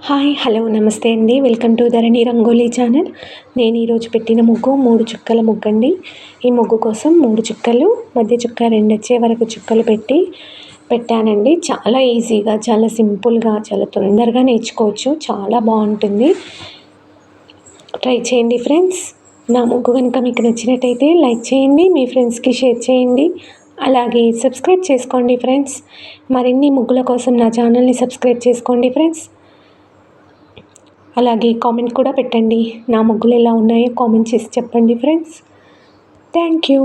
Hi hello నమస్తే అండి. Welcome to Dharani rangoli channel. నేను ఈరోజు పెట్టిన ముగ్గు 3 చుక్కల ముగ్గు అండి. ఈ ముగ్గు కోసం 3 చుక్కలు, మధ్య చుక్క 2 వచ్చే వరకు చుక్కలు పెట్టానండి. చాలా ఈజీగా, చాలా సింపుల్గా, చాలా తొందరగా నేర్చుకోవచ్చు. చాలా బాగుంటుంది. ట్రై చేయండి ఫ్రెండ్స్. నా ముగ్గు కనుక మీకు నచ్చినట్టయితే లైక్ చేయండి, మీ ఫ్రెండ్స్కి షేర్ చేయండి, అలాగే సబ్స్క్రైబ్ చేసుకోండి ఫ్రెండ్స్. మరిన్ని ముగ్గుల కోసం నా ఛానల్ని సబ్స్క్రైబ్ చేసుకోండి ఫ్రెండ్స్. అలాగే కామెంట్ కూడా పెట్టండి. నా ముగ్గులు ఎలా ఉన్నాయో కామెంట్ చేసి చెప్పండి ఫ్రెండ్స్. Thank you.